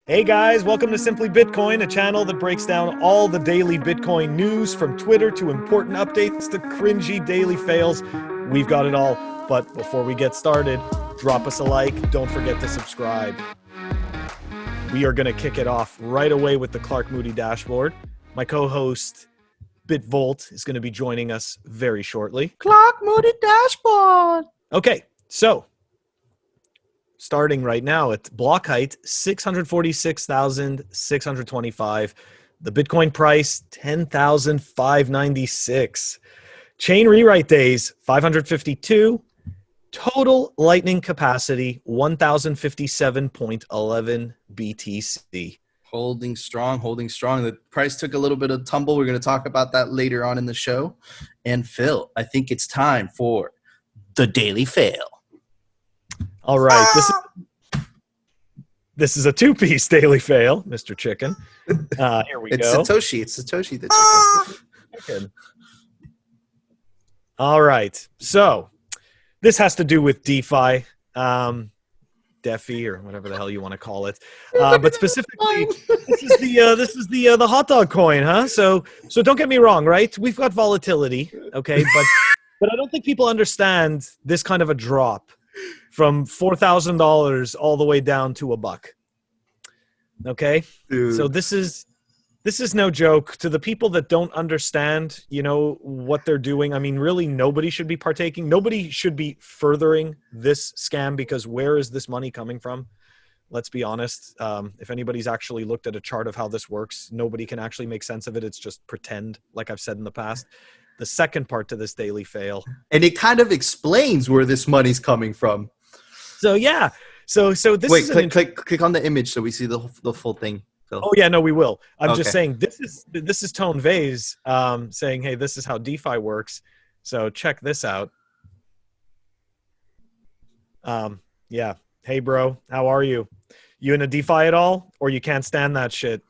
Hey guys, welcome to Simply Bitcoin, a channel that breaks down all the daily Bitcoin news from Twitter to important updates to cringy daily fails. We've got it all. But before we get started, drop us a like. Don't forget to subscribe. We are going to kick it off right away with the Clark Moody dashboard. My co-host BitVolt is going to be joining us very shortly. Clark Moody dashboard. Okay, so starting right now at block height, 646,625. The Bitcoin price, 10,596. Chain rewrite days, 552. Total lightning capacity, 1,057.11 BTC. Holding strong. The price took a little bit of tumble. We're going to talk about that later on in the show. And Phil, I think it's time for the daily fail. All right, this is a two-piece daily fail, Mr. Chicken. Here we go. It's Satoshi the chicken. All right, so this has to do with DeFi, Defi, or whatever the hell you want to call it. But specifically, this is the hot dog coin, huh? So don't get me wrong, right? We've got volatility, okay, but I don't think people understand this kind of a drop from $4,000 all the way down to $1. Okay, Dude. So this is no joke. To the people that don't understand, what they're doing. I mean, really, nobody should be partaking. Nobody should be furthering this scam, because where is this money coming from? Let's be honest. If anybody's actually looked at a chart of how this works, nobody can actually make sense of it. It's just pretend, like I've said in the past. The second part to this daily fail, and it kind of explains where this money's coming from. So yeah, so this. Wait, click on the image so we see the full thing. Phil. Oh yeah, no, we will. I'm just saying this is Tone Vase saying, hey, this is how DeFi works. So check this out. Yeah. Hey bro, how are you? You into DeFi at all? Or you can't stand that shit?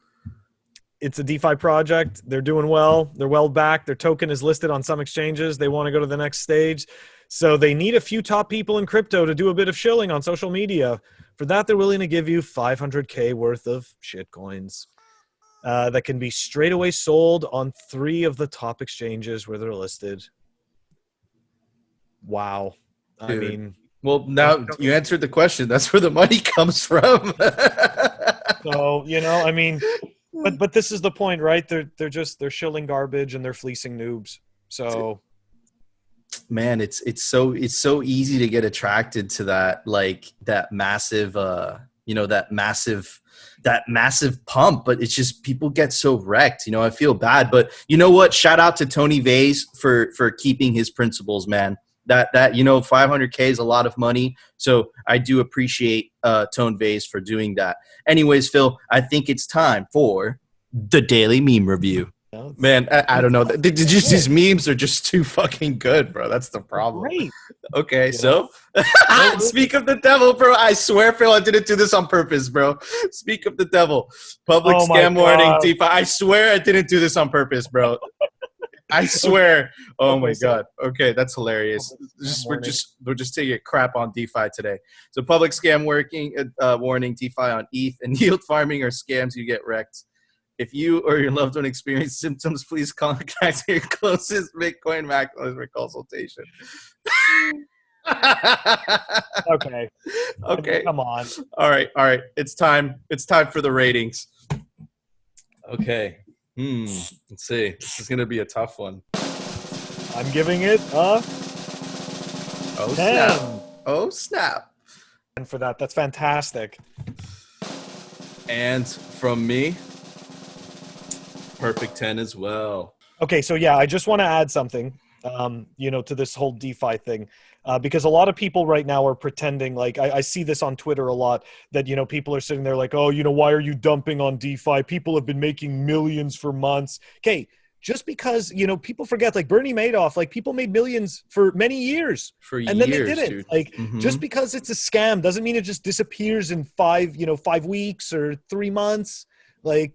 It's a DeFi project. They're doing well. They're well backed. Their token is listed on some exchanges. They want to go to the next stage. So they need a few top people in crypto to do a bit of shilling on social media. For that, they're willing to give you 500K worth of shitcoins that can be straight away sold on 3 of the top exchanges where they're listed. Wow. Dude. I mean... Well, now you answered the question. That's where the money comes from. So, I mean... But this is the point, right? They're shilling garbage and they're fleecing noobs. So... Man, it's so easy to get attracted to that, like that massive pump, but it's just people get so wrecked. I feel bad, but you know what? Shout out to Tony Vase for keeping his principles, man. That 500K is a lot of money, so I do appreciate Tone Vase for doing that. Anyways, Phil, I think it's time for the daily meme review. Man, I don't know. These memes are just too fucking good, bro. That's the problem. Great. Okay, so speak of the devil, bro. I swear, Phil, I didn't do this on purpose, bro. Speak of the devil. Public scam warning, DeFi. I swear I didn't do this on purpose, bro. I swear. Oh my God. Okay, that's hilarious. We're just taking a crap on DeFi today. So public scam warning, DeFi on ETH and yield farming are scams. You get wrecked. If you or your loved one experience symptoms, please contact your closest Bitcoin macros for consultation. Okay. Come on. All right. It's time for the ratings. Okay. Let's see. This is gonna be a tough one. I'm giving it a 10. Oh snap! And for that's fantastic. And from me, perfect 10 as well. Okay, so yeah, I just want to add something, to this whole DeFi thing, because a lot of people right now are pretending, like I see this on Twitter a lot, that, people are sitting there like, oh, why are you dumping on DeFi? People have been making millions for months. Okay, just because, people forget, like Bernie Madoff, like people made millions for many years. And then they didn't. Dude. Like, just because it's a scam doesn't mean it just disappears in 5 weeks or 3 months. Like,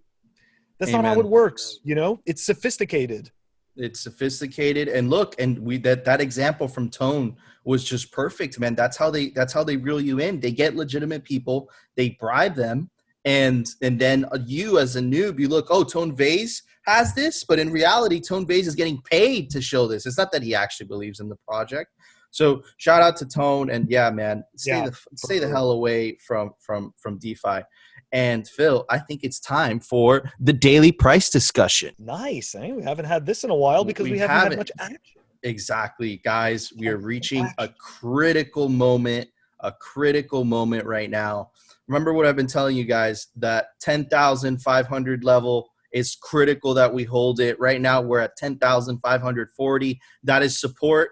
that's not how it works. It's sophisticated. It's sophisticated. And look, and that example from Tone was just perfect, man. That's how they reel you in. They get legitimate people, they bribe them, And then you as a noob, you look, oh, Tone Vase has this, but in reality, Tone Vase is getting paid to show this. It's not that he actually believes in the project. So shout out to Tone, and yeah, man, stay the hell away from DeFi. And Phil, I think it's time for the daily price discussion. Nice. We haven't had this in a while because we haven't had much action. Exactly, guys. We are reaching a critical moment right now. Remember what I've been telling you guys, that 10,500 level is critical that we hold it. Right now, we're at 10,540. That is support.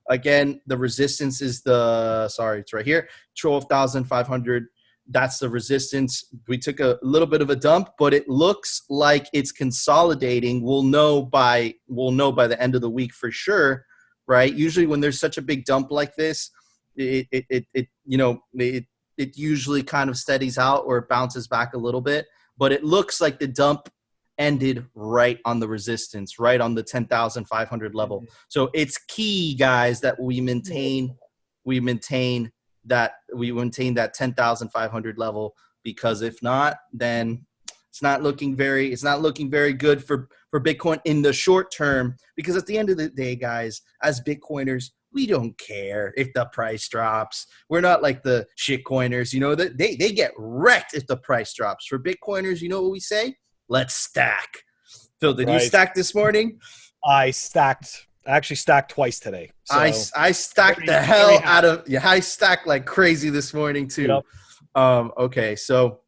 Again, the resistance is it's right here, 12,500. That's the resistance. We took a little bit of a dump, but it looks like it's consolidating. We'll know by the end of the week for sure, right? Usually when there's such a big dump like this, it usually kind of steadies out or it bounces back a little bit, but it looks like the dump ended right on the resistance, right on the 10,500 level. So it's key, guys, that we maintain that 10,500 level, because if not, then it's not looking very good for Bitcoin in the short term, because at the end of the day, guys, as Bitcoiners, we don't care if the price drops. We're not like the shitcoiners, that they get wrecked if the price drops. For Bitcoiners, you know what we say? Let's stack. Phil, did you stack this morning? I actually stacked twice today. So I stacked the hell out of I stacked like crazy this morning too. Yep. Okay, so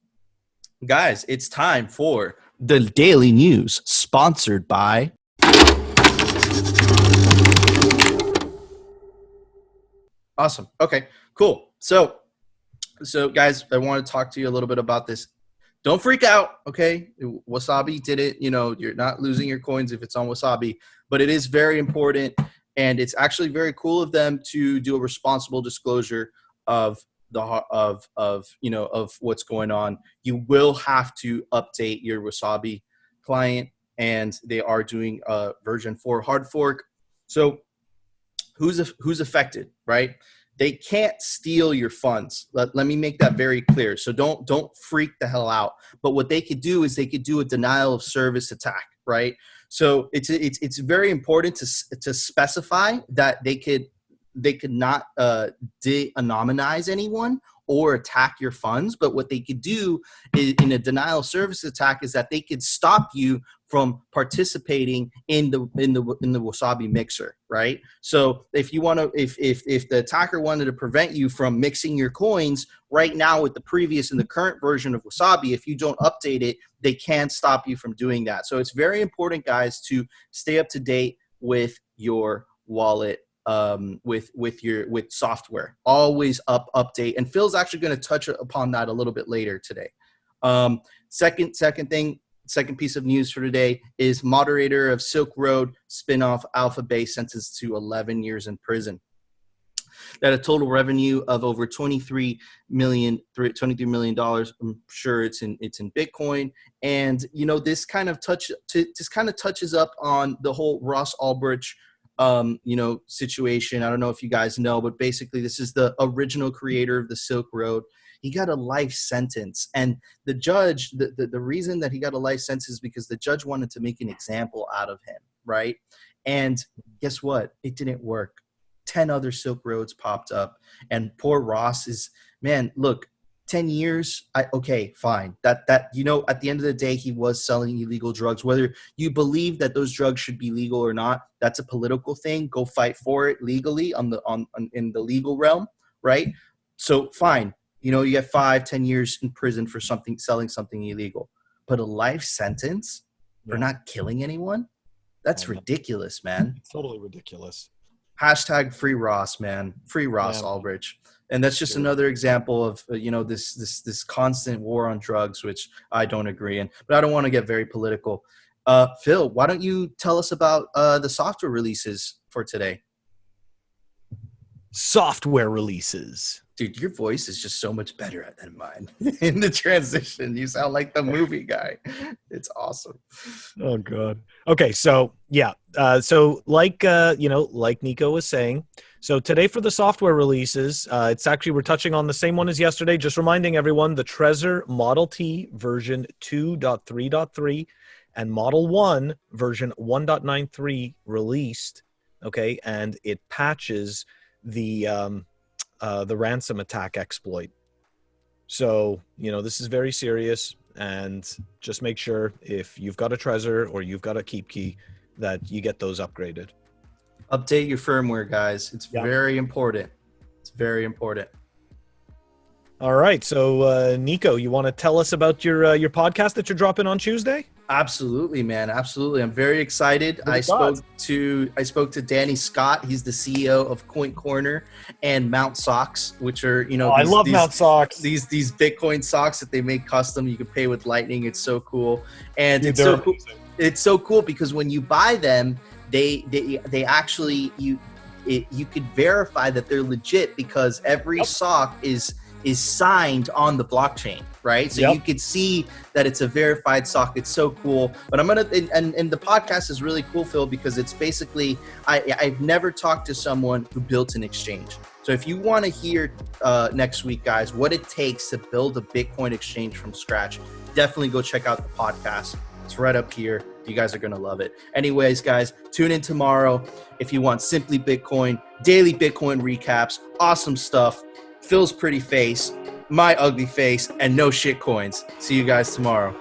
guys, it's time for the daily news, sponsored by Awesome. Okay, cool. So guys, I want to talk to you a little bit about this. Don't freak out, okay? Wasabi did it. You're not losing your coins if it's on Wasabi, but it is very important, and it's actually very cool of them to do a responsible disclosure of what's going on. You will have to update your Wasabi client, and they are doing a version 4 hard fork. So who's affected, right? They can't steal your funds. Let me make that very clear. So don't freak the hell out. But what they could do is they could do a denial of service attack, right? So it's very important to specify that they could not de-anonymize anyone or attack your funds. But what they could do in a denial of service attack is that they could stop you from participating in the Wasabi mixer, right? So if the attacker wanted to prevent you from mixing your coins right now with the previous and the current version of Wasabi, if you don't update it, they can't stop you from doing that. So it's very important, guys, to stay up to date with your wallet, with software. Always update. And Phil's actually going to touch upon that a little bit later today. Second piece of news for today is moderator of Silk Road spinoff Alphabay sentenced to 11 years in prison. That a total revenue of over $23 million. I'm sure it's in Bitcoin, and this kind of touches up on the whole Ross Ulbricht situation. I don't know if you guys know, but basically this is the original creator of the Silk Road. He got a life sentence, and the judge, the reason that he got a life sentence is because the judge wanted to make an example out of him, right? And guess what? It didn't work. 10 other Silk Roads popped up, and poor Ross is, man, look, 10 years, okay, fine. That at the end of the day, he was selling illegal drugs. Whether you believe that those drugs should be legal or not, that's a political thing. Go fight for it legally in the legal realm, right? So fine. You get 5-10 years in prison for selling something illegal, but a life sentence for not killing anyone? That's ridiculous, man. It's totally ridiculous. Hashtag free Ross, man. Free Ross Ulbricht. And that's just another example of this constant war on drugs, which I don't agree in. But I don't want to get very political. Phil, why don't you tell us about the software releases for today? Software releases. Dude, your voice is just so much better than mine in the transition. You sound like the movie guy. It's awesome. Oh God. Okay, so yeah. So like Nico was saying, So today for the software releases, it's actually, we're touching on the same one as yesterday, just reminding everyone the Trezor Model T version 2.3.3 and Model 1 version 1.93 released, okay, and it patches the ransom attack exploit. So, this is very serious, and just make sure if you've got a Trezor or you've got a Keep Key that you get those upgraded. Update your firmware, guys. It's very important. It's very important. All right. So, Nico, you want to tell us about your podcast that you're dropping on Tuesday? Absolutely, man. Absolutely. I'm very excited. I spoke to Danny Scott. He's the CEO of Coin Corner and Mount Socks, which are, I love Mount Socks. These Bitcoin socks that they make custom. You can pay with Lightning. It's so cool. And Dude, it's so cool. It's so cool because when you buy them, they actually you could verify that they're legit because every sock is signed on the blockchain, right? So you could see that it's a verified sock. It's so cool. But I'm gonna and the podcast is really cool, Phil, because it's basically I've never talked to someone who built an exchange. So if you want to hear next week, guys, what it takes to build a Bitcoin exchange from scratch, definitely go check out the podcast. It's right up here. You guys are going to love it. Anyways, guys, tune in tomorrow if you want Simply Bitcoin, daily Bitcoin recaps, awesome stuff, Phil's pretty face, my ugly face, and no shit coins. See you guys tomorrow.